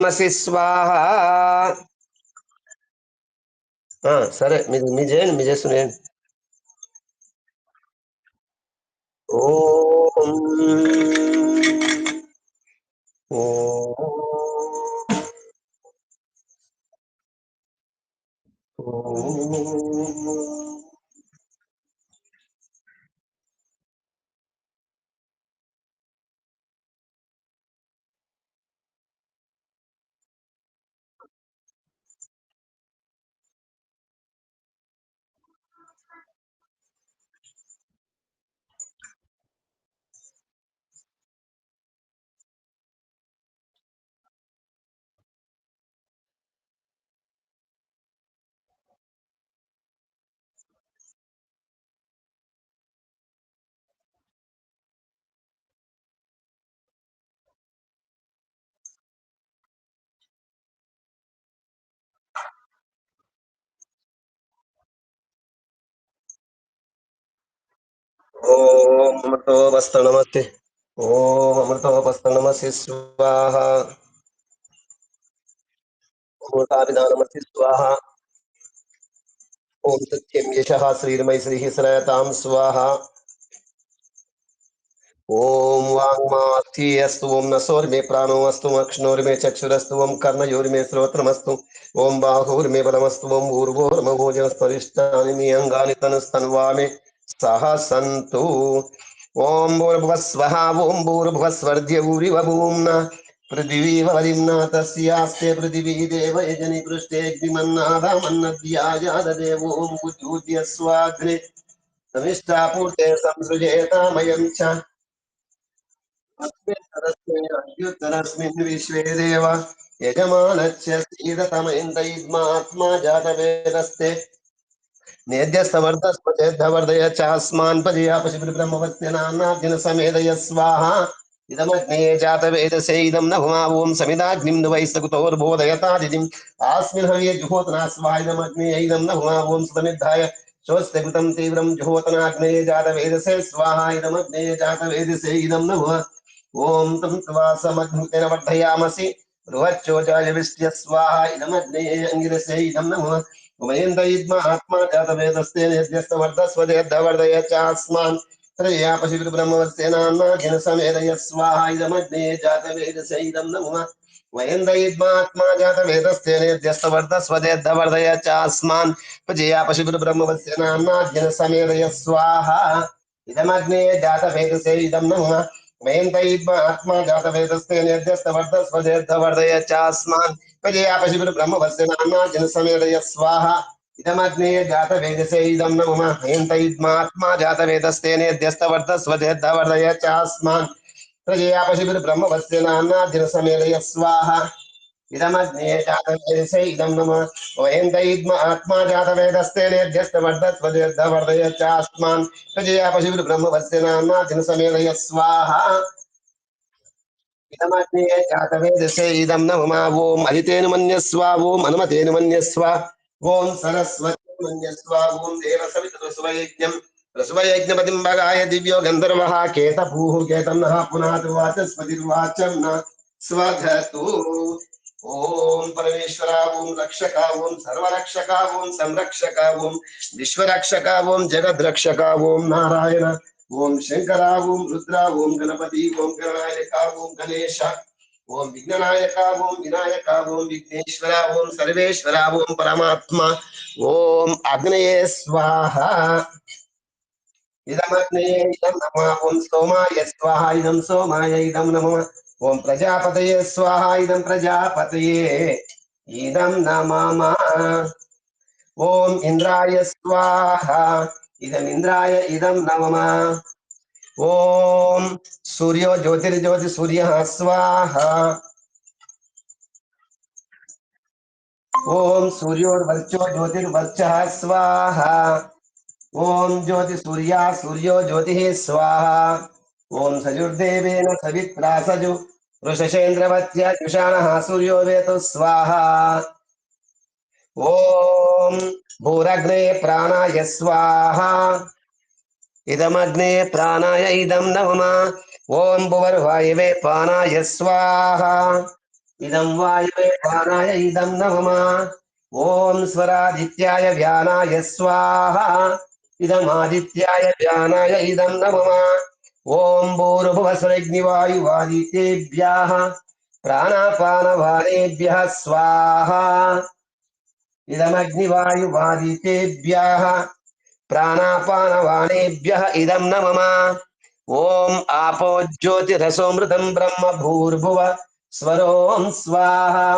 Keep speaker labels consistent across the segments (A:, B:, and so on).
A: మసి స్వాహ. సరే, మీరు చేయండి, మీరు చేస్తున్నాయండి. ఓం ఓం ఓం. ఓం అమృతోపస్త నమస్తే. ఓం అమృతోపస్త నమస్తే స్వాహ. ఓంతాపిదానమస్తే స్వాహ. ఓం సత్యం యశః శ్రీర్మై శ్రీః శ్రయతాం స్వాహ. ఓం వాంగ్మాస్తి అస్తు. ఓం నసోర్మే ప్రాణో అస్తు. అక్ష్ణోర్మే చక్షురస్తు. ఓం కర్ణయోర్మే శ్రోత్రమస్తు. ఓం బాహుర్మే బలమస్తు. ఓం ఊర్వోర్మభోజనస్పరిష్టాని మీ అంగాని తనుస్తన్వామి సహ సంతు. ఓం భూర్భువస్వః. ఓం భూర్భువస్వర్ధ్యభూరివ భూమ్న పృథివీ వరిమ్నా తస్యాస్తే పృథివీ దేవ యజని పృష్ఠేऽగ్నిమన్నాదామన్నద్యాయాదదేవో భూజ్యస్వాగ్నే సమిష్టాపూర్తే సంసృజేతామయం చ అభ్యుత్తరస్మిన్ విశ్వే దేవ యజమానస్య సీదతమేంద్రయుగ్మాత్మా జాతవేదస్తే నేద్యస్తవర్ధస్పతేద్ధవర్ధయ చాస్మాన్ పర్యాపశి బ్రహ్మవత్య నానార్జున సమేదయ స్వాహా. ఇదమగ్నే జాతవేదసే ఇదం నభమా. ఓం సమిదాగ్నిం వైస్తకుతోర్బోధయతాదిం ఆస్మిన్ హవ్యే జుహోతనా స్వాహ. ఇదమగ్నే ఇదం నభమా. ఓం సుతమిద్ధాయ శోస్తికృతం తీవ్రం జుహోతనాగ్నే జాతవేదసే స్వాహ. ఇదమగ్నే జాతవేదసే ఇదం నభమా. ఓం తం త్వాసమగ్నితేన వర్ధయామసి బృహచ్చోచాయ విష్ట్య స్వాహ. ఇదమగ్నే అంగిరసే ఇదం నభమా. ఉమయందయిద్మ ఆత్మా జాతవేదస్తే నిర్ద్యస్తవర్ధస్వదేర్ధవర్ధయ చాస్మాన్ త్రయాపశివిర్ బ్రహ్మవర్తేనాన్నాఘిన సమేదయ స్వాహ. ఇదమగ్నే జాతవేదసే ఇదం నమః. వయందయిద్మాత్మా జాతవేదస్తే నిర్ద్యస్తవర్ధస్వదేర్ధవర్ధయ చాస్మాన్ ప్రజయాపశివిర్ బ్రహ్మవర్తేనాన్నాఘిన సమేదయ స్వాహ. ఇదమగ్నే జాతవేదసే ఇదం నమః. వయందయిద్మాత్మా జాతవేదస్తే నిర్ద్యస్తవర్ధస్వదేర్ధవర్ధయ చాస్మాన్ ప్రజయాపశివిర్ బ్రహ్మవర్తేనాన్నాఘిన సమేదయ స్వాహ. ఇదమగ్నే జాతవేదసే ఇదం నమః. హేంతయిద్మాత్మా జాతవేదస్తే నేద్యస్తవర్ధస్వదేర్ధవర్ధయ చాస్మాన్ ప్రజయాపశిభిర్ బ్రహ్మవస్యనాన్నాధిర సమేదయ స్వాహ. ఇదమగ్నే జాతవేదసే ఇదం నమః. హేంతయిద్మ ఆత్మా జాతవేదస్తే నేద్యస్తవర్ధస్వదేర్ధవర్ధయ చాస్మాన్ ప్రజయాపశిభిర్ బ్రహ్మవస్యనాన్నాధిర సమేదయ స్వాహ. ఇదమగ్నే జాతవేదసే ఇదం నమః. ఓం అజితేన మన్యస్వ. ఓం అనుమతేన మన్యస్వ. ఓం సరస్వతి మన్యస్వ. ఓం దేవ సవిత ఋషభయజ్ఞం ఋషభయజ్ఞపతిం భగాయ దివ్యో గంధర్వః కేతభూః కేతం నః పునాతు వాచస్పతిర్వాచం న స్వధతు. ఓం పరమేశ్వర. ఓం రక్షక. ఓం సర్వరక్షక. ఓం సంరక్షక. ఓం విశ్వరక్షక. ఓం జగద్రక్షక. ఓం నారాయణ. ఓం శంకర. ఓం రుద్ర. ఓం గణపతి. ఓం గణనాయక. ఓం గణేశ. ఓం విఘ్ననాయక. ఓం వినాయక. ఓం విఘ్నేశ్వర. ఓం సర్వేశ్వర. ఓం పరమాత్మ. ఓం అగ్నయే స్వాహ. ఇదమగ్నే ఇదం నమః. ఓం సోమాయ స్వాహ. ఇదం సోమాయ ఇదం నమః. ఓం ప్రజాపతయే స్వాహ. ఇదం ప్రజాపతయే ఇదం నమః. ఓం ఇంద్రాయ స్వాహ. ఇదం ఇంద్రాయ ఇదం నమః. ఓం సూర్యో జ్యోతిర్జ్యోతి సూర్య స్వాహ. ఓం సూర్యోర్వర్చో జ్యోతిర్వర్చ స్వాహ. ఓం జ్యోతి సూర్య సూర్యో జ్యోతి స్వాహ. ఓం సజుర్దేవేన సవిత్రా సజు వృషశేంద్రవత్య జుషాణ సూర్యో వేతు స్వాహ. ఓం భూరగ్నే ప్రాణాయ స్వాహ. ఇదమగ్నే ప్రాణాయ ఇదం నమః. ఓం భువర్వాయవే ప్రాణాయ స్వాహ. इदं वायवे प्राणाय इदं नमः ॐ स्वरादित्याय व्यानाय स्वाहा इदमादित्याय व्यानाय इदं नमः ॐ भूर्भुवस्वरग्निवायुवादितेभ्यः प्राणापानवारेभ्यः स्वाहा इदमग्निवायुवादितेभ्यः प्राणापानवानेभ्यः इदं नमः ओम आपो ज्योतिरसोमृतं ब्रह्म भूर्भुव स्वरों स्वाहा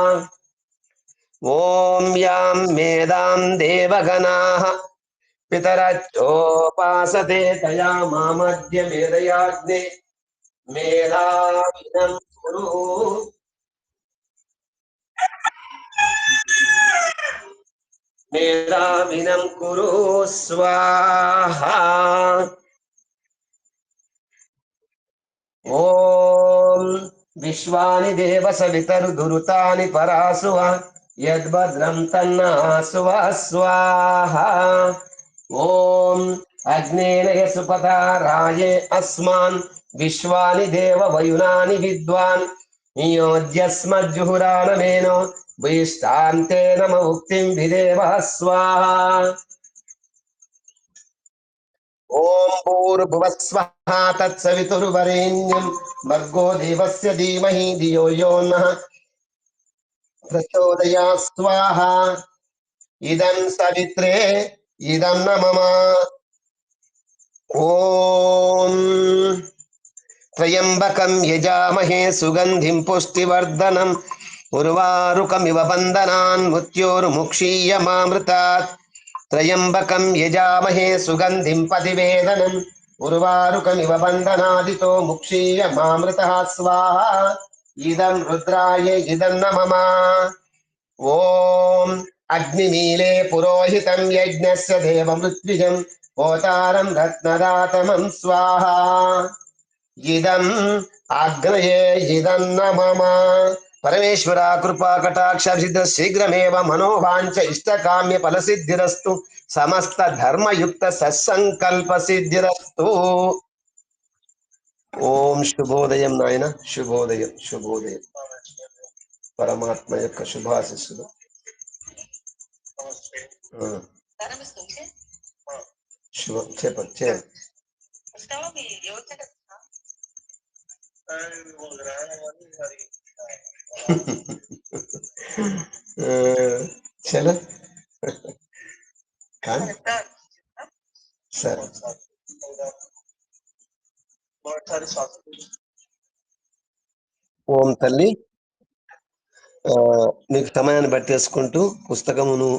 A: ओम यां मेदां देवगणाः पितरच्चोपासते तया मामद्य मेधयाग्ने मेधाविनं कुरु मेधाविनं कुरु स्वाहा ओम विश्वानि देव सवितरुदुरुतानि परासुव यद्भद्रं तन्नासुव स्वाहा ओम अग्नेन यसुपताराये अस्मान् विश्वानि देव वयुनानि विद्वान् नियोज्यस्मज्जुहुराणमेनो विष्टान्ते नम उक्तिं विदेवः स्वाहा ओम भूर्भुवस्वः तत्सवितुर्वरेण्यं भर्गो देवस्य धीमहि धियो यो नः प्रचोदयात् स्वाहा इदं सवित्रे इदं न मम ओम त्र्यंबकं यजामहे सुगंधिं पुष्टिवर्धनम् उर्वारुकमिव बन्धनान् मृत्योर्मुक्षीयमामृतात् त्र्यंबकं यजामहे सुगंधिं पतिवेदनम् उर्वारुकमिव बन्धनादितो मुक्षीयमामृतः स्वाहा इदं रुद्राय इदं न मम ओम अग्निमीले पुरोहितं यज्ञस्य देवमृत्युजं होतारं रत्नदातमं स्वाहा इदम् अग्नये इदं न मम परमेश्वरा कृपा कटाक्ष शीघ्रमेव मनोवांच इष्टकाम्य फल सिद्धिरस्तु समस्त धर्मयुक्त सत्संकल्प सिद्धिरस्तु ओम शुभोदయం నాయన శుభోదయం శుభోదయం పరమాత్మ యొక్క శుభాశీస్సులు శుభ చెప్పండి चलो సరే ఓం తల్లి మీకు సమయాన్ని బట్టేసుకుంటూ పుస్తకమును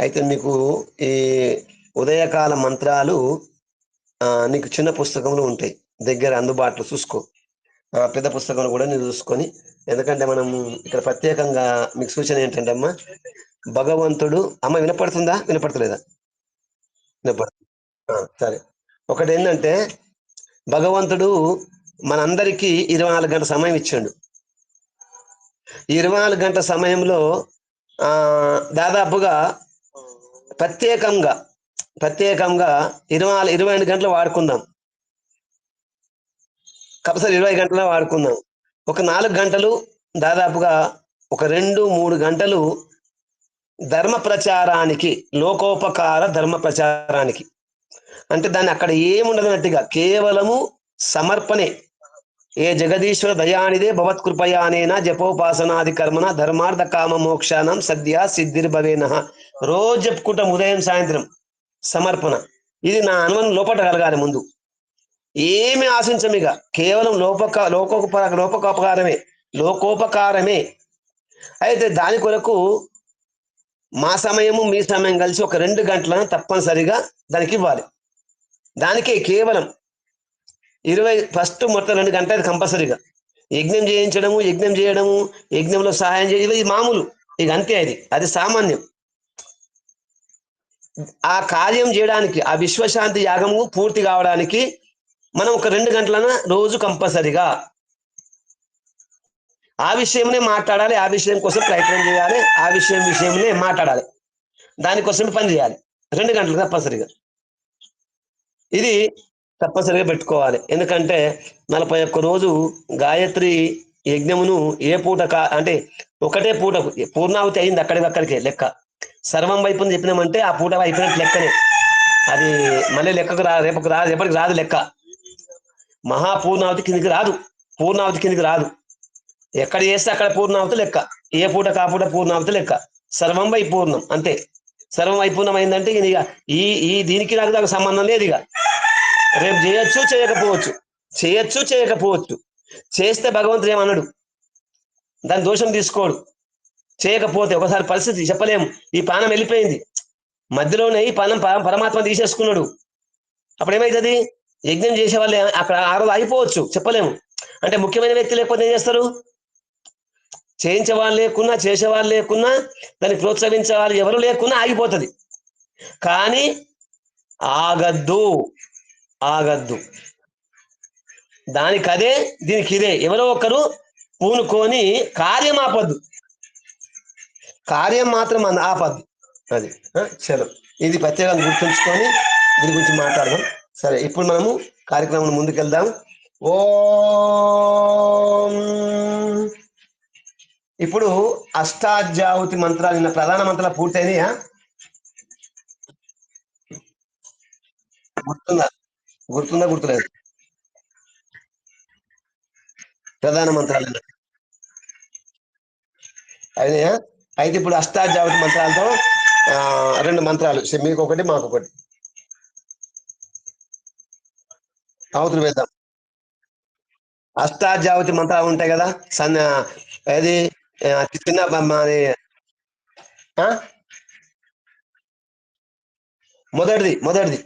A: అయితే మీకు ఈ ఉదయకాల మంత్రాలు నీకు చిన్న పుస్తకంలో ఉంటాయి దగ్గర అందుబాటులో చూసుకో పెద్ద పుస్తకంలో కూడా నేను చూసుకొని ఎందుకంటే మనము ఇక్కడ ప్రత్యేకంగా మీకు సూచన ఏంటంటే అమ్మా భగవంతుడు అమ్మ వినపడుతుందా వినపడతలేదా వినపడుతుంది సరే ఒకటి ఏంటంటే భగవంతుడు మనందరికీ 24 గంటల సమయం ఇచ్చాడు 24 గంటల సమయంలో దాదాపుగా ప్రత్యేకంగా 22 గంటలు వాడుకుందాం కంపల్సరీ 20 గంటలు వాడుకుందాం ఒక 4 గంటలు దాదాపుగా ఒక 2-3 గంటలు ధర్మ ప్రచారానికి లోకోపకార ధర్మ ప్రచారానికి అంటే దాన్ని అక్కడ ఏముండదన్నట్టుగా కేవలము సమర్పణే ఏ జగదీశ్వర దయానిదే భవత్కృపయానేన జపోపాసనాది కర్మణ ధర్మార్థ కామ మోక్షానం సద్య సిద్ధిర్భవేన రోజు చెప్పుకుంటాం ఉదయం సాయంత్రం సమర్పణ ఇది నా అనుమానం లోపట కలగాలి ముందు ఏమి ఆశించమిగ కేవలం లోకోపకారమే అయితే దాని కొరకు మా సమయము మీ సమయం కలిసి ఒక 2 గంటలను తప్పనిసరిగా దానికి ఇవ్వాలి దానికే కేవలం 20 ఫస్ట్ మొత్తం 2 గంటలు అది కంపల్సరీగా యజ్ఞం చేయడము యజ్ఞంలో సహాయం చేయడం ఇది మామూలు ఇక అంతే అది సామాన్యం ఆ కార్యం చేయడానికి ఆ విశ్వశాంతి యాగము పూర్తి కావడానికి మనం ఒక 2 గంటలన రోజు కంపల్సరీగా ఆ విషయంనే మాట్లాడాలి ఆ విషయం కోసం ప్రయత్నం చేయాలి ఆ విషయంనే మాట్లాడాలి దానికోసం పని చేయాలి 2 గంటలు తప్పనిసరిగా ఇది తప్పనిసరిగా పెట్టుకోవాలి ఎందుకంటే 41 రోజు గాయత్రి యజ్ఞమును ఏ పూట అంటే ఒకటే పూట పూర్ణాహుతి అయింది అక్కడికక్కడికే లెక్క. సర్వం వైపు అని చెప్పినామంటే ఆ పూట అయిపోయినట్టు లెక్కనే. అది మళ్ళీ లెక్కకు రా రేపటికి రాదు లెక్క. మహాపూర్ణావతి కిందికి రాదు, పూర్ణావతి కిందికి రాదు. ఎక్కడ చేస్తే అక్కడ పూర్ణావతి లెక్క, ఏ పూట కాపూట పూర్ణావతి లెక్క. సర్వం వై పూర్ణం అంతే. సర్వం వైపూర్ణం అయిందంటే ఇక ఈ ఈ దీనికి నాకు సంబంధం లేదు. ఇక రేపు చేయొచ్చు చేయకపోవచ్చు, చేయొచ్చు చేయకపోవచ్చు. చేస్తే భగవంతుడు ఏమన్నాడు, దాని దోషం తీసుకోడు. చేయకపోతే ఒకసారి పరిస్థితి చెప్పలేము, ఈ పానం వెళ్ళిపోయింది, మధ్యలోనే ఈ పానం పరమాత్మ తీసేసుకున్నాడు. అప్పుడు ఏమవుతుంది, యజ్ఞం చేసే వాళ్ళు అక్కడ ఆ రోజు అయిపోవచ్చు, చెప్పలేము. అంటే ముఖ్యమైన వ్యక్తి లేకపోతే ఏం చేస్తారు, చేయించే వాళ్ళు లేకున్నా చేసే వాళ్ళు లేకున్నా దాన్ని ప్రోత్సహించే వాళ్ళు ఎవరు లేకున్నా ఆగిపోతుంది. కానీ ఆగద్దు, ఆగద్దు. దానికి అదే దీనికి ఇదే, ఎవరో ఒకరు పూనుకొని కార్యం ఆపద్దు, కార్యం మాత్రం ఆపద్దు. అది చలో, ఇది ప్రత్యేకంగా గుర్తుంచుకొని దీని గురించి మాట్లాడదాం. సరే, ఇప్పుడు మనము కార్యక్రమం ముందుకెళ్దాం. ఓం. ఇప్పుడు అష్టాధ్యాహుతి మంత్రాలు, నిన్న ప్రధాన మంత్రాలు పూర్తయినాయా? గుర్తుందా? గుర్తులేదు? ప్రధాన మంత్రాలు అయినాయా? అయితే ఇప్పుడు అష్టాధ్యాహుతి మంత్రాలతో రెండు మంత్రాలు, మీకు ఒకటి మాకు ఒకటి అవతలు వేద్దాం. అష్టాధ్యావతి మంత్రాలు ఉంటాయి కదా, అది చిన్న మొదటిది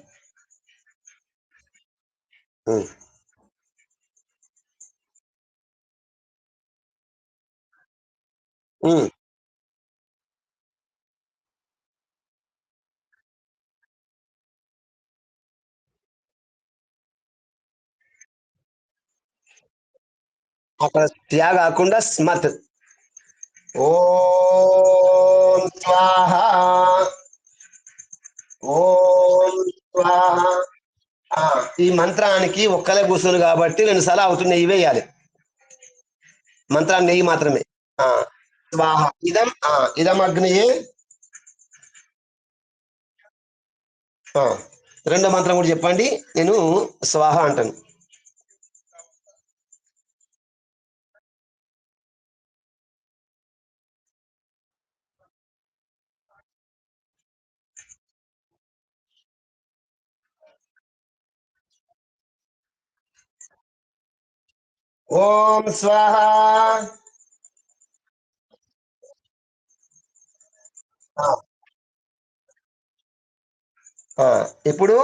A: అక్కడ త్యా కాకుండా స్మత్. ఓం స్వాహ, ఓం స్వాహ. ఈ మంత్రానికి ఒక్కలే కూర్చుని కాబట్టి 2 సార్లు అవుతుంది, నెయ్యి వేయాలి. మంత్రాన్ని నెయ్యి మాత్రమే. స్వాహ ఇదం, ఇదం అగ్నియే. రెండో మంత్రం కూడా చెప్పండి, నేను స్వాహ అంటాను. ఓం స్వాహ. ఇప్పుడు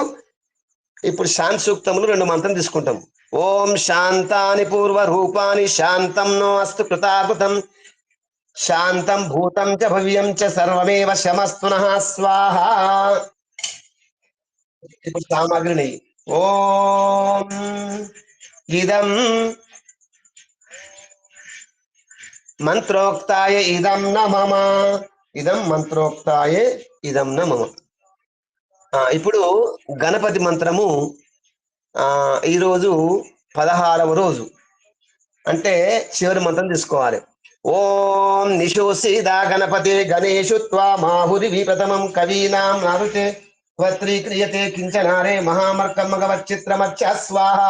A: ఇప్పుడు శాంతి సూక్తములు 2 మంత్రం తీసుకుంటాం. ఓం శాంతాని పూర్వ రూపాని శాంతం నో అస్తు కృతాకృతం శాంతం భూతం చ భవ్యం చ సర్వమేవ శమస్తునః స్వాహ. ఇప్పుడు సామాగ్రిని ఓం ఇదం మంత్రోక్తాయ ఇదం న మమ, ఇదం మంత్రోక్తాయ ఇదం న మమ. ఇప్పుడు గణపతి మంత్రము ఈరోజు 16వ రోజు, అంటే చివరి మంత్రం తీసుకోవాలి. ఓం నిశోసిదా గణపతి గణేషు త్వామాహురి విప్రథమం కవీనాం నారుతే త్వత్రీక్రియతే కించనారే మహామర్కం మగవచ్చిత్రమచ్చ స్వాహ.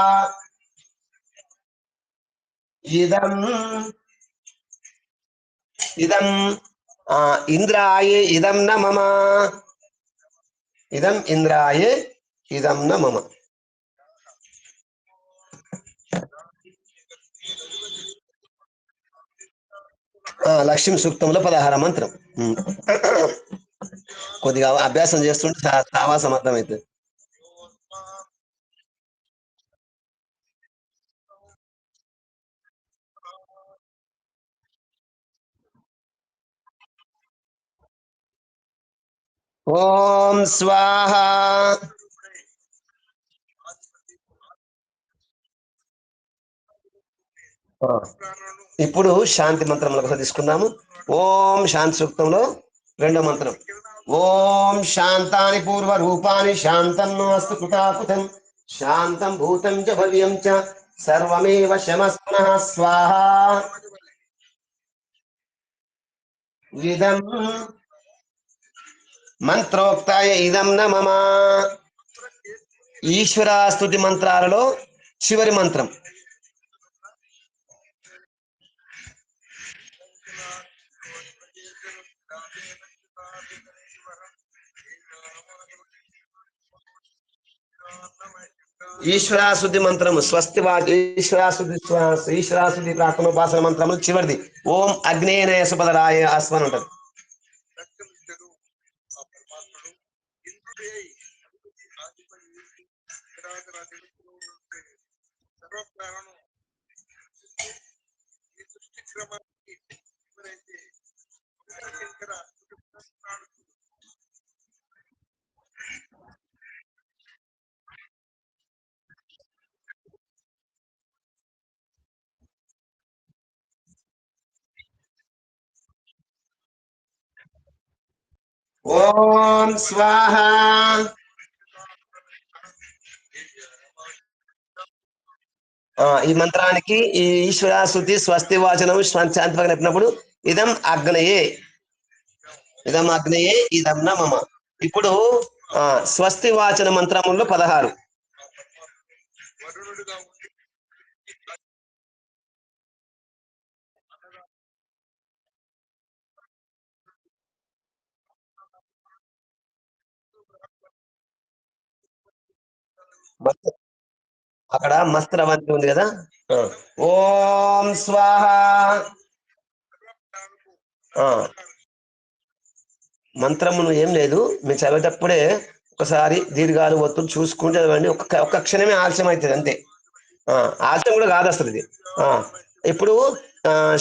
A: ఇదం ఇదం ఇంద్రాయ ఇదం న మమ, ఇదం ఇంద్రాయ ఇదం న మమ. లక్ష్మీ సూక్తంలో 16 మంత్రం. కొద్దిగా అభ్యాసం చేస్తుంటే సావాసం అర్థమవుతుంది. ఓం స్వాహ. ఇప్పుడు శాంతి మంత్రంలో తీసుకున్నాము. ఓం శాంతి సూక్తంలో 2వ మంత్రం. ఓం శాంతాని పూర్వ రూపాని శాంతం నో అస్తు కృతాకృతం శాంతం భూతం చ భవ్యం చ సర్వమేవ శమస్పునః స్వాహా ఇదం మంత్రోక్తాయ ఇదం న మమ. ఈశ్వరాస్తుతి మంత్రాలలో చివరి మంత్రం. ఈశ్వరాశుద్ధి మంత్రము స్వస్తి ఈశ్వరాశుద్ధి ప్రార్థనోపాసన మంత్రము చివరిది. ఓం అగ్నేయనయ సుపదరాయ ఆస్మన్ ఉంటుంది. ఓం స్వాహ. ఈ మంత్రానికి ఈ ఈశ్వరాశుద్ధి స్వస్తి వాచనం శాంతిపగ చెప్పినప్పుడు ఇదం అగ్నయే, ఇదం అగ్నయే ఇదం న మమ. ఇప్పుడు స్వస్తి వాచన మంత్రములు 16. అక్కడ మస్త్రవంతి ఉంది కదా. ఓం స్వాహ. మంత్రమును ఏం లేదు, మీరు చదివేటప్పుడే ఒకసారి దీర్ఘాలు ఒత్తులు చూసుకుంటే చదవండి. ఒక్క క్షణమే ఆలస్యం అవుతుంది అంతే. ఆలస్యం కూడా కాదు అసలు ఇది. ఇప్పుడు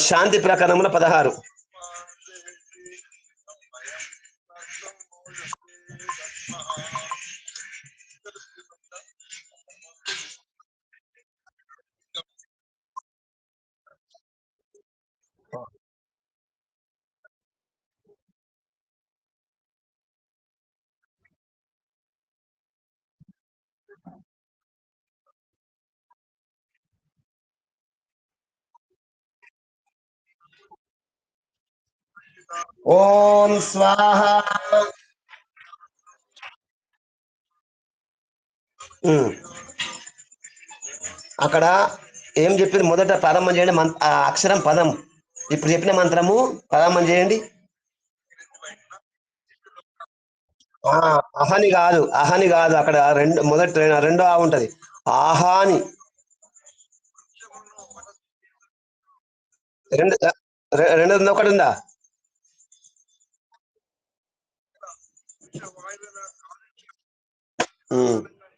A: శాంతి ప్రకరణముల 16. ఓం స్వాహ. అక్కడ ఏం చెప్పింది మొదట ప్రారంభం చేయండి. అక్షరం పదం. ఇప్పుడు చెప్పిన మంత్రము ప్రారంభం చేయండి. అహని కాదు అక్కడ రెండో ఆ ఉంటది. ఆహాని. రెండు ఒకటి ఉందా?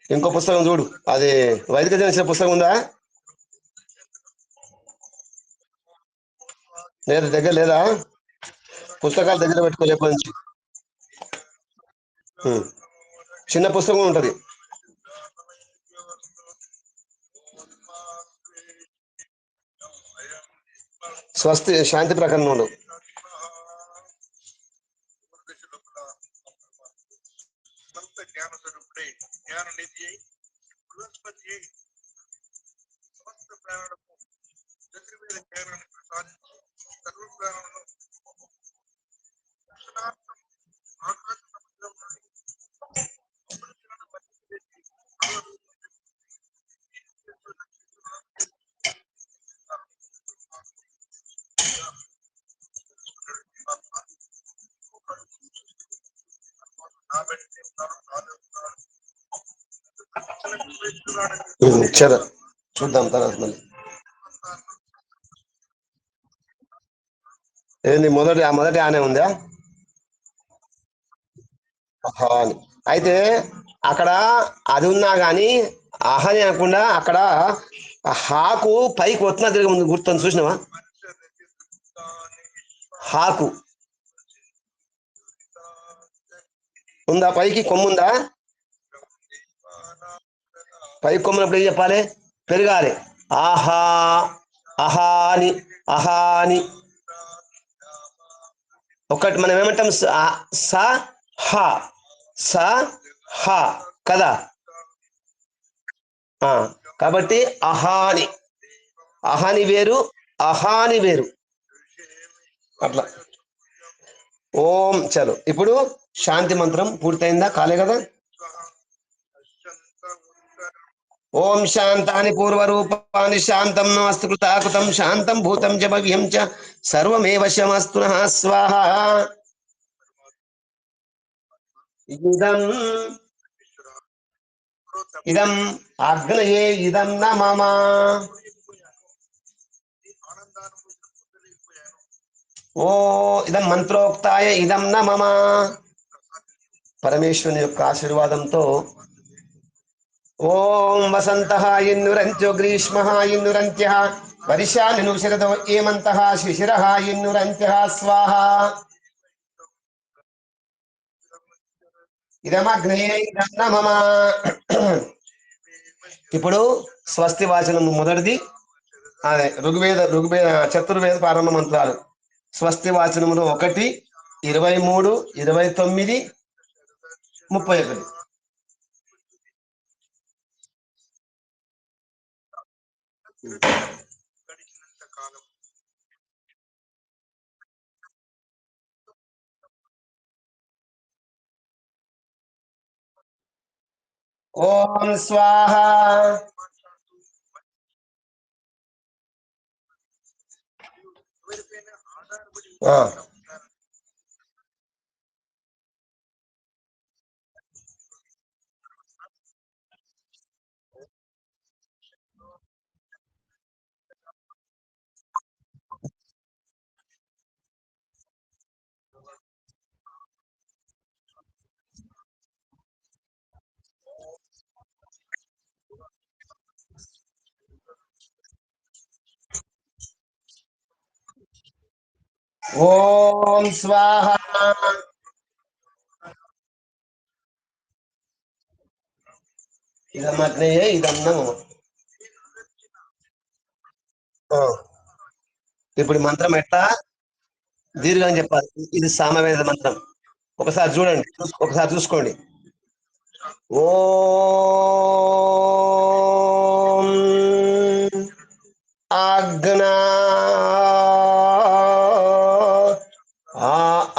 A: ఇంకో పుస్తకం చూడు, అది వైదిక జనించిన పుస్తకం ఉందా? లేదు, దగ్గర లేదా? పుస్తకాలు దగ్గర పెట్టుకోలే ఎప్పటి నుంచి. చిన్న పుస్తకం ఉంటది. స్వస్తి శాంతి ప్రకరణంలో చూద్దాం తర్వాత మళ్ళీ. ఏంది మొదటి ఆనే ఉందా? అని అయితే అక్కడ అది ఉన్నా గాని అహని అనకుండా అక్కడ హాకు పైకి వస్తున్నా తిరిగి ముందు గుర్తుంది, చూసినావా? హాకు ఉందా? పైకి కొమ్ముందా? పై కొమ్మునప్పుడు ఏం చెప్పాలి? పెరగాలి. ఆహా, అహాని, అహాని. ఒకటి మనం ఏమంటాం? స హ, స హ కదా. కాబట్టి అహాని, అహాని వేరు, అహాని వేరు. అట్లా. ఓం చలో. ఇప్పుడు శాంతి మంత్రం పూర్తయిందా? కాలే కదా. ఓం శాంతాని పూర్వరూపాని శాంతం నమస్తు కృతాకృతం శాంతం భూతం చ భవ్యం చ సర్వమేవ శమస్తు నః స్వాహ. ఇదం ఇదం అగ్నయే ఇదం న మమ. ఓ ఇదం మంత్రోక్తాయ ఇదం న మమ. పరమేశ్వరుని యొక్క ఆశీర్వాదంతో ఓం వసంత ఇన్నురంత్యో గ్రీష్మ ఇన్నురంత్య వర్షాన్ని శరదో ఏమంత శిశిర ఇన్నురంత్య స్వాహ. ఇదమగ్నయే ఇదం న మమ. ఇప్పుడు స్వస్తి వాచనం మొదటిది. అదే ఋగ్వేద చతుర్వేద ప్రారంభ మంత్రాలు. స్వస్తి వాచనములు 1, 23, 29, 31. ఓం స్వాహ. ఓం స్వాహ. ఇదమగ్నయే ఇదం న మమ. ఇప్పుడు మంత్రం ఎట్లా దీర్ఘంగా చెప్పాలి. ఇది సామవేద మంత్రం. ఒకసారి చూడండి, ఒకసారి చూసుకోండి. ఓం ఆగ్నా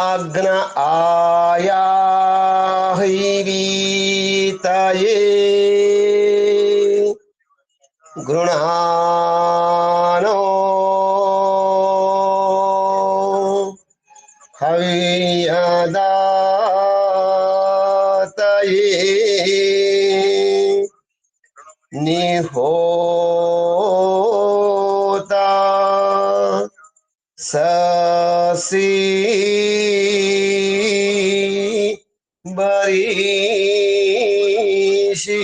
A: అగ్న ఆయాహైవీతయే గృణానో హవియదాతయే నిహోతా ససి బరీషి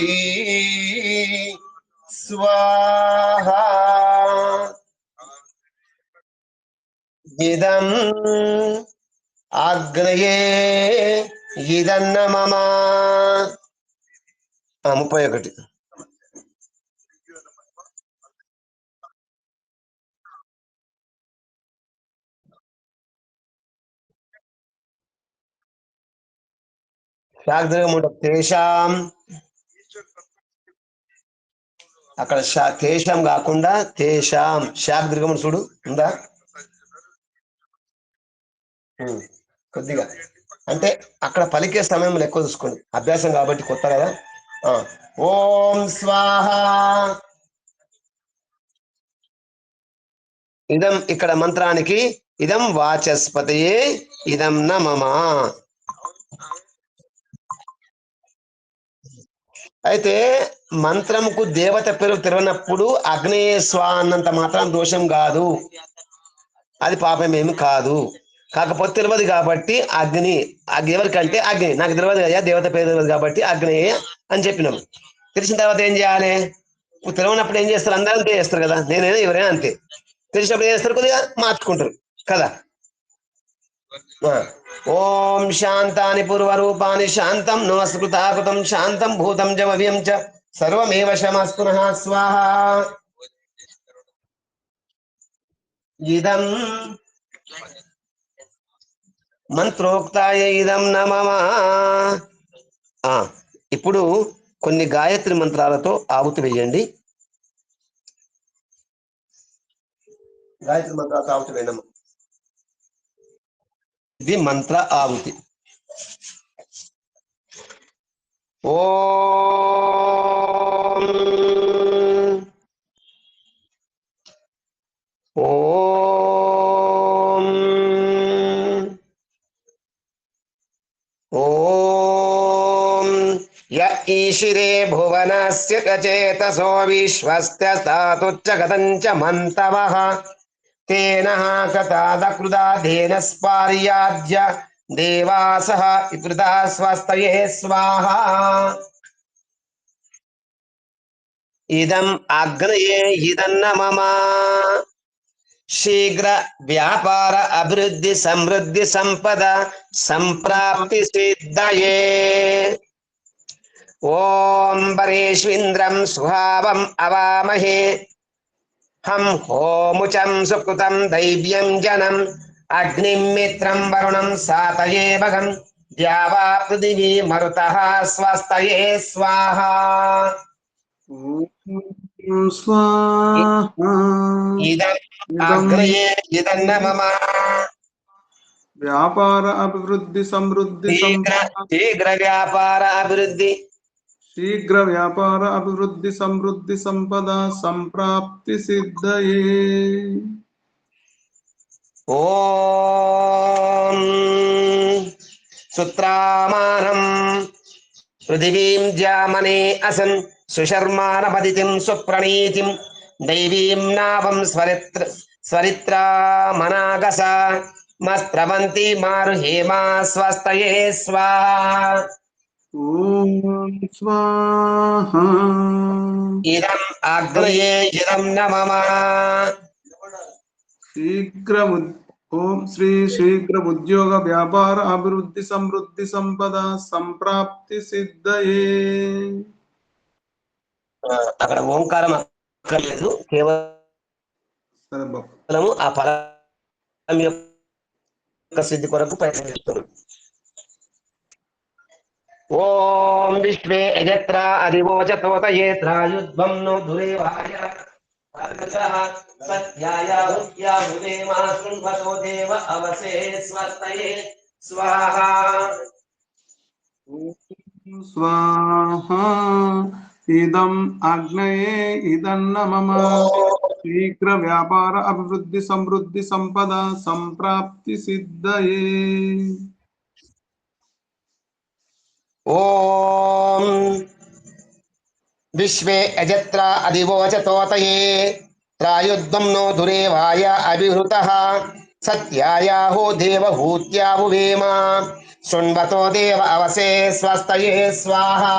A: స్వాహా. ఇదం అగ్నయే ఇదన్న మమ. 31. శాగ్దముడు తేషాం, అక్కడ తేషాం కాకుండా తేషాం శాగ్దముడు చూడు ఉందా. కొద్దిగా అంటే అక్కడ పలికే సమయంలో ఎక్కువ చూసుకోండి. అభ్యాసం కాబట్టి కొత్త కదా. ఓం స్వాహ. ఇదం ఇక్కడ మంత్రానికి ఇదం వాచస్పతయే ఇదం న మమ. అయితే మంత్రముకు దేవత పేరు తెరవనప్పుడు అగ్నేయ స్వా అన్నంత మాత్రం దోషం కాదు, అది పాపమేమి కాదు. కాకపోతే తెలియదు కాబట్టి అగ్ని, ఎవరికంటే అగ్ని నాకు తెలియదు కదా దేవత పేరు తెలియదు కాబట్టి అగ్నేయ అని చెప్పినాం. తెలిసిన తర్వాత ఏం చేయాలి? తెలవనప్పుడు ఏం చేస్తారు? అందరూ అంతే చేస్తారు కదా, నేనైనా ఎవరైనా అంతే. తెలిసినప్పుడు ఏం చేస్తారు? కొద్దిగా మార్చుకుంటారు కదా. ఓం శాంతాని పూర్వరూపాని శాంతం నమస్కృతాకృతం శాంతం భూతం చ భవ్యం చ సర్వమేవ శమస్తు నః స్వాహ. ఇదం మంత్రోక్తాయ ఇదం న మమ. ఇప్పుడు కొన్ని గాయత్రి మంత్రాలతో ఆహుతి వేయండి. గాయత్రి మంత్ర ఆహుతి వేయడము. ఇది మంత్ర ఆహుతి. ఓం ఓం ఓం య ఈశిరే భువనస్య చేతసో విశ్వస్త్యస్తాతుచ్చగతం చ మంతవః తేన కృతాదకృదాధేన స్పార్యాజ్య దేవాసః వికృతా స్వస్తయే స్వాహా. ఇదం అగ్నయే ఇదన్న మమ శీఘ్ర వ్యాపార అభివృద్ధి సమృద్ధి సంపద సంప్రాప్తి సిద్ధయే. ఓం పరేష్వింద్రం సుహావం అవామహే హం హోముచం సుకృతం దైవ్యం జనం అగ్నిం మిత్రం వరుణం సాతయే భగం ద్యావా పృథివీ మరుతః స్వస్తయే స్వాహా.
B: స్వాహా.
A: ఇదం అగ్నయే ఇదన్న మమ
B: వ్యాపార అభివృద్ధి సమృద్ధి
A: శీఘ్ర వ్యాపార అభివృద్ధి
B: శీఘ్ర వ్యాపార అభివృద్ధి సమృద్ధి సంపద సంప్రాప్తి సిద్ధయే.
A: ఓం సుత్రామానం పృథివీం జామనే అసన్ సుశర్మానపదితిం సుప్రణీతిం దైవీం నావం స్వరిత్రామనాగస మస్త్రవంతి మారుహేమా స్వస్తయే స్వాహా.
B: ఓం స్వాహా.
A: ఇదం అగ్నయే ఇదం నమః
B: ఓం శ్రీ శీఘ్ర ఉద్యోగ వ్యాపార అభివృద్ధి సమృద్ధి సంపద సంప్రాప్తి సిద్ధయే.
A: అక్కడ ఓంకారం అక్కర్లేదు,
B: సరే బాబు.
A: కేవలము ఆ పదం యొక్క సిద్ధి కొరకు ప్రయత్నం చేస్తున్నాం. ఓం విశ్వే యజత్ర అదివోచతోతయేత్రాయుధ్వం నో దురేవాయ సత్యాయ హుత్యాహుదేమా శృణ్వతో దేవ అవసే స్వస్తయే స్వాహా.
B: స్వాహా. ఇదం అగ్నయే ఇదన్న మమ శీఘ్ర వ్యాపార అభివృద్ధి సమృద్ధి సంపద సంప్రాప్తి సిద్ధయే.
A: ఓం విశ్వే యజత్ర అదివోచతోతయే త్రాయుధ్వం నో దురేవాయ అభిహృతః సత్యాయాహో దేవహూత్యావువేమ శృణ్వతో దేవ అవసే స్వస్తయే స్వాహా.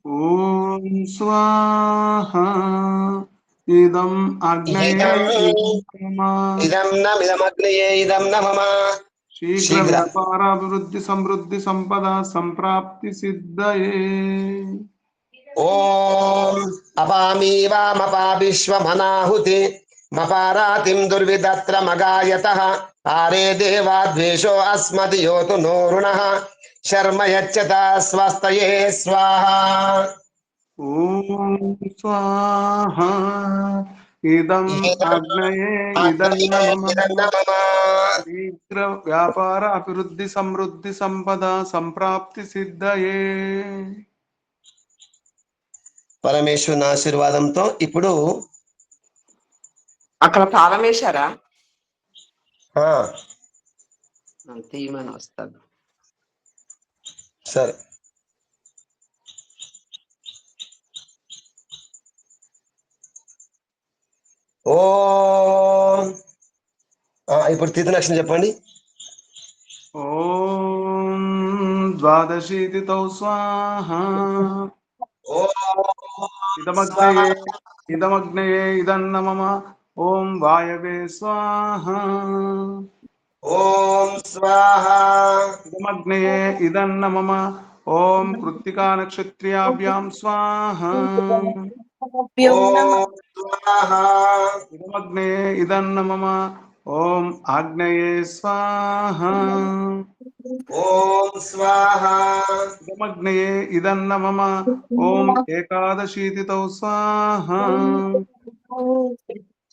B: ఓం స్వాహా. ఇదం అగ్నయే
A: ఇదం నమిదమగ్నయే ఇదం నమః
B: శీఘ్ర వ్యాపార అభివృద్ధి సమృద్ధి సంపద సంప్రాప్తి సిద్ధయే.
A: ఓం అపామీవామపా విశ్వమనాహుతి మపారాతిం దుర్విదత్ర మగాయతః ఆరే దేవా ద్వేషో అస్మది యోతు నో రుణః శర్మ యచ్చత స్వస్తయే స్వాహా.
B: ఓం స్వాహా. ఇదం అగ్నయే ఇదన్న మమ శీఘ్ర వ్యాపార అభివృద్ధి సమృద్ధి సంపద సంప్రాప్తి సిద్ధయే.
A: పరమేశ్వరుని ఆశీర్వాదంతో ఇప్పుడు
C: అక్కడ తాళం వేశారా? తీయమని వస్తాను.
A: సరే. ఓం ఇప్పుడు తీర్థనక్షం చెప్పండి.
B: ఓం ద్వాదశీతితో స్వాహా. ఇదమగ్నయే ఇదన్న మమ ఓం వాయవే స్వాహా.
A: ఓం స్వాహా.
B: ఇదమగ్నయే ఇదన్న మమ ఓం కృత్తికా నక్షత్ర్యాభ్యాం స్వాహా.
A: ఓం స్వాహా.
B: ఇదమగ్నయే ఇదన్న మమ ఓం ఆగ్నయే స్వాహా.
A: ఓం స్వాహా.
B: ఇదమగ్నయే ఇదన్న మమ ఓం ఏకాదశీతితో స్వాహా.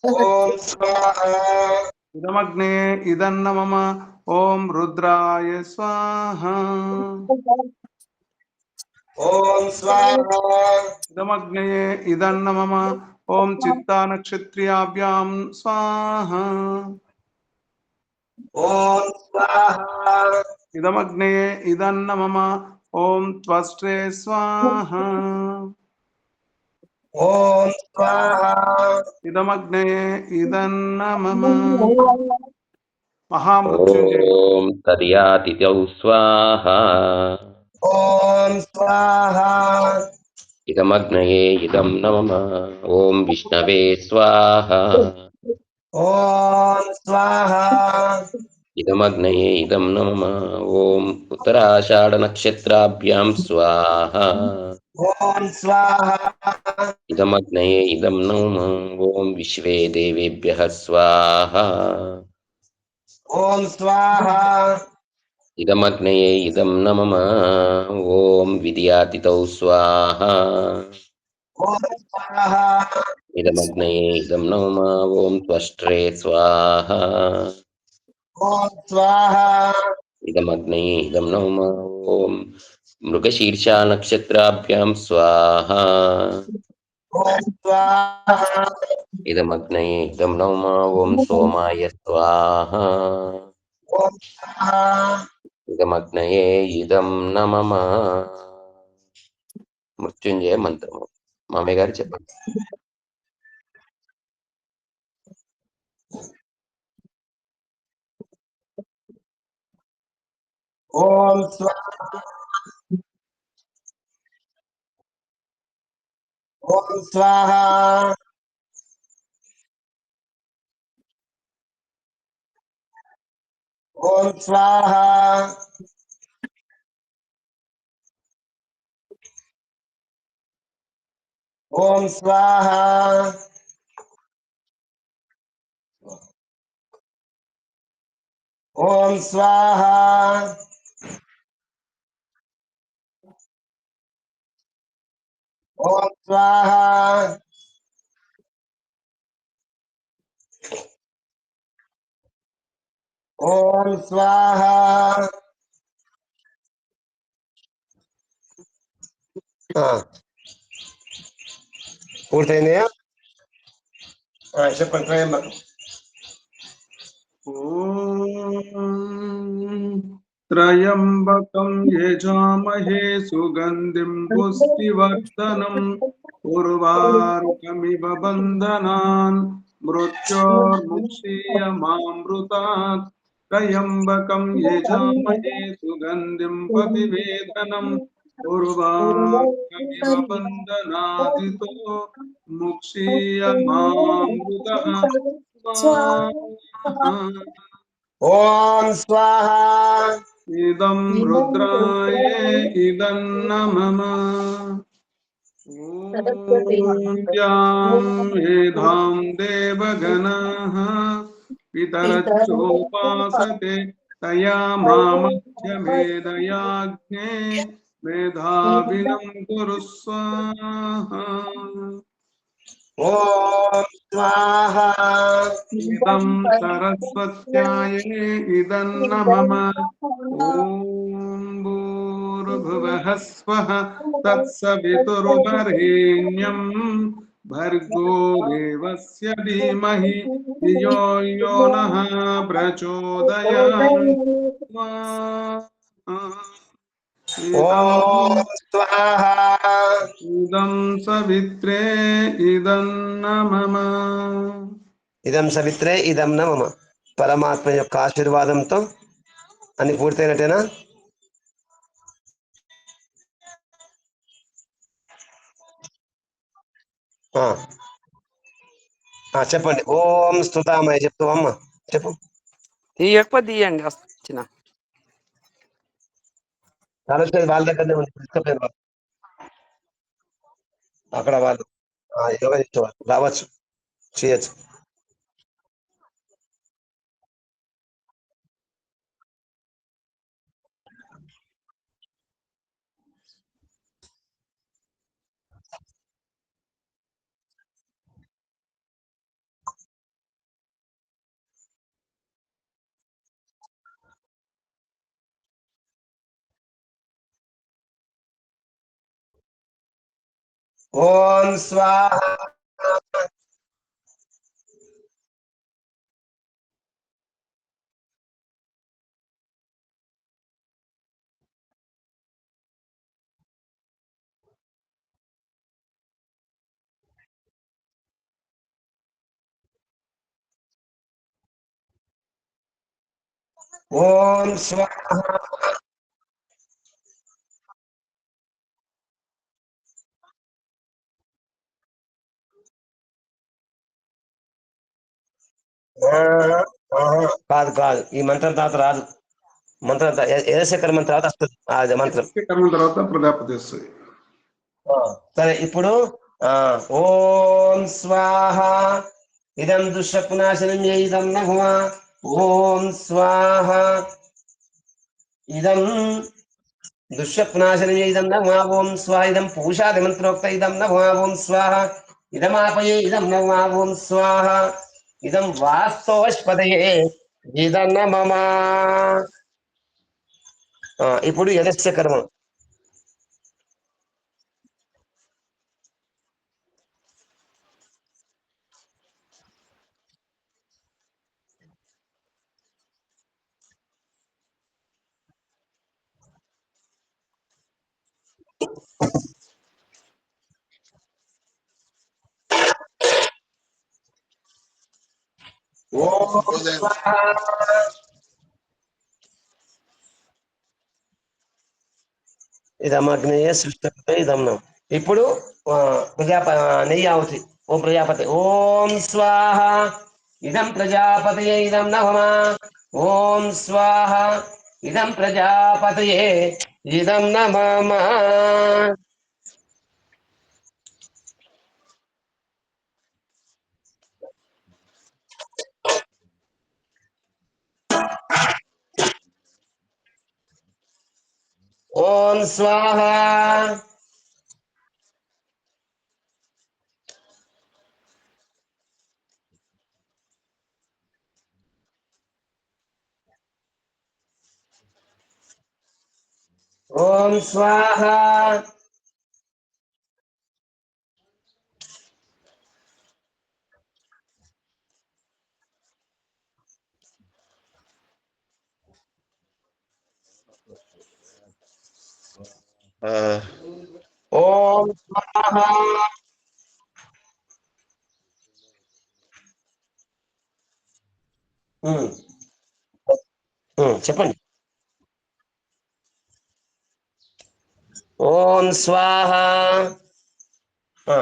A: ఓం స్వాహా
B: ఇదమగ్నే ఇదన్న మమ ఓం రుద్రాయ స్వాహ
A: ఓం స్వాహా
B: ఇదమగ్నయే ఇదన్న మమ ఓం చిత్తా నక్షత్ర్యాభ్యాం స్వాహ
A: ఓం స్వాహా
B: ఇదమగ్నయే ఇదన్న మమ ఓం త్వష్ట్రే స్వాహ
A: ఓం స్వాహా
B: ఇదమగ్నయే ఇదన్న మమ మహామృత్యుంజయ
D: ॐ तर्यातिथौ स्वाहा
A: ఓం స్వాహా
D: इदमग्नये इदं नमः ॐ विष्णवे स्वाहा
A: ఓం స్వాహా
D: इदमग्नये इदं नमः ॐ उत्तराषाढनक्षत्राभ्यां स्वाहा
A: ఓం స్వాహా
D: इदमग्नये इदं नमः ॐ विश्वे देवेभ्यः स्वाहा
A: ఓం స్వాహా
D: इदमग्नये इदं नमः ॐ विद्यातिथौ स्वाहा
A: ఓం స్వాహా
D: इदमग्नये इदं नमः ॐ त्वष्ट्रे स्वाहा
A: ఓం స్వాహా
D: इदमग्नये इदं नमः ॐ मृगशीर्षा नक्षत्राभ्यां स्वाहा
A: ఓం స్వాహా
D: इदमग्नये इदं नमः ॐ सोमाय स्वाहा
A: ఓం స్వాహా
D: इदमग्नये इदं नमः మృత్యుంజయ మంత్రము మామయ్య గారు చెప్పండి.
A: ఓం స్వాహా ఓం స్వాహా ఓం స్వాహా ఓం స్వాహా ఓం స్వాహా ఓం స్వాహా ఓం స్వాహా పూర్తయిందయా చెప్పండి త్రయంబకం
B: త్రయంబకం యజామహే సుగంధిం పుష్టివర్ధనం ఉర్వారుకమివ బంధనాన్ మృత్యోర్ముక్షీయమామృతాత్ త్రయంబకం యజామహే సుగంధిం పతివేదనం ఉర్వారుకమివ బంధనాదితో ముక్షీయమామృతః స్వాహా
A: ఓం స్వాహా
B: ఇదం రుద్రాయ ఇదన్న మమ ఓం యాం వేదాం దేవగణః పితరచ్చోపాసతే తయా మామధ్యమేదయాజ్ఞే మేధావినం కురు స్వాహా
A: ఓం స్వాహా
B: ఇదం సరస్వత్యాయే ఇదన్న మమ ఓం భూర్భువః స్వః తత్సవితుర్వరేణ్యం భర్గో దేవస్య ధీమహి ధియో యో నః ప్రచోదయాత్ స్వాహా. ఇదం
A: ఓం స్వాహా
B: ఇదం సవిత్రే ఇదన్న మమ
A: ఇదం సవిత్రే ఇదం న మమ పరమాత్మ యొక్క ఆశీర్వాదంతో అన్ని పూర్తయినట్టేనా ఆ, చెప్పండి ఓం స్తుతామయ చెప్తూ అమ్మ చెప్పు
C: తీయకపోతే తీయండి వచ్చిన
A: సరస్వతి వాళ్ళ దగ్గరనే ఉంది తీసుకుపోయారు వాళ్ళు. అక్కడ వాళ్ళు యోగా చేసేవాళ్ళు రావచ్చు చేయొచ్చు ఓం స్వాహ ఓం స్వాహ ఆ, ఆహా, కాదు కాదు ఈ మంత్రం తర్వాత రాదు. మంత్రం యశశేఖర మంత్రం తర్వాత వస్తుంది అది మంత్రం.
B: కర్మ తర్వాత ప్రజాపతి వస్తుంది.
A: ఆ, సరే ఇప్పుడు ఆ ఓం స్వాహ ఇదం దుష్ప్నాశనం ఇదం నభవ. ఓం స్వాహ ఇదం దుష్ప్నాశనం ఇదం నభవ. ఓం స్వాహ ఇదం పూషాది మంత్రోక్త ఇదం నభవ. ఓం స్వాహ ఇదమాపయే ఇదం నభవ. ఓం స్వాహ ఇదం వాస్తవస్పదయే ఇదం నమమ. ఇప్పుడు యదస్య కర్మ. ఓం స్వాహ ఇదమగ్నేయ సృష్టి ఇదం నమ. ఇప్పుడు నెయ్యి ఆవుతి. ఓం ప్రజాపతి ఓం స్వాహ ఇదం ప్రజాపతయే ఇదం నమః. ఓం స్వాహ ఇదం ప్రజాపతయే ఇదం నమః. ఓం స్వాహ ఓం స్వాహ ఓం స్వాహ. ఉమ్, చెప్పండి. ఓం స్వాహ. ఆ,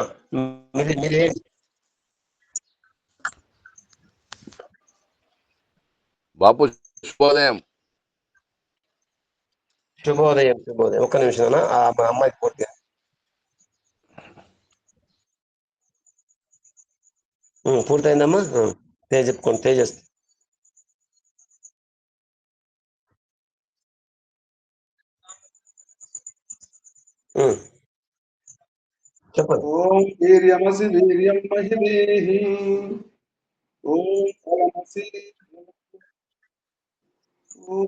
A: మీరు
E: బాపు శుభోదయం.
A: శుభోదయం శుభోదయం. ఒక్క నిమిషం మా అమ్మాయికి పూర్తిగా పూర్తయిందమ్మా. చెప్పుకోండి తేజస్. ఉమ్, చెప్పండి.
B: ఓం వీర్యమసి వీర్యం మహిదేహి. ఓం ఫలమసి. ఓం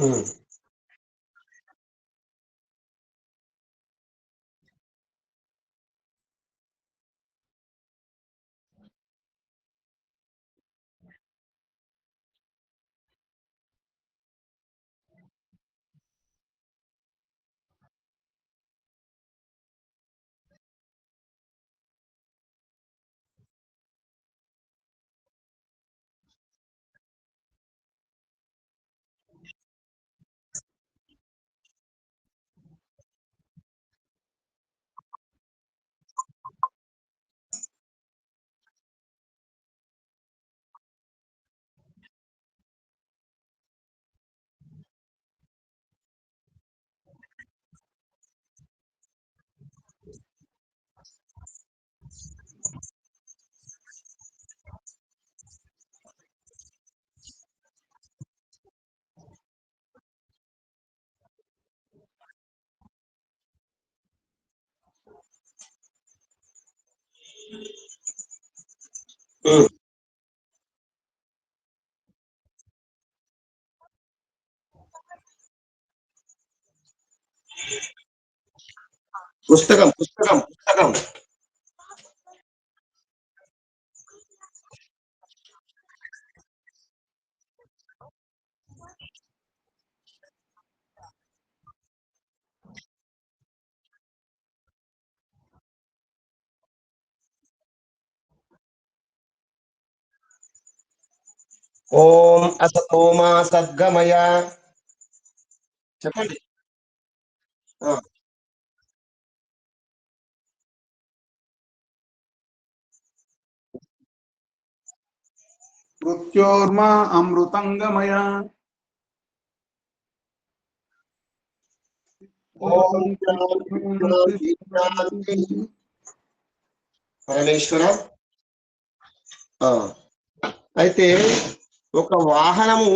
A: ఉమ్. పుస్తకం పుస్తకం పుస్తకం. ఓం అసతో మా సద్గమయ. చెప్పండి. ఆ,
B: మృత్యోర్మా అమృతంగమయ.
A: ఓం శాంతి శాంతి. పరమేశ్వర. ఆ, అయితే ఒక వాహనము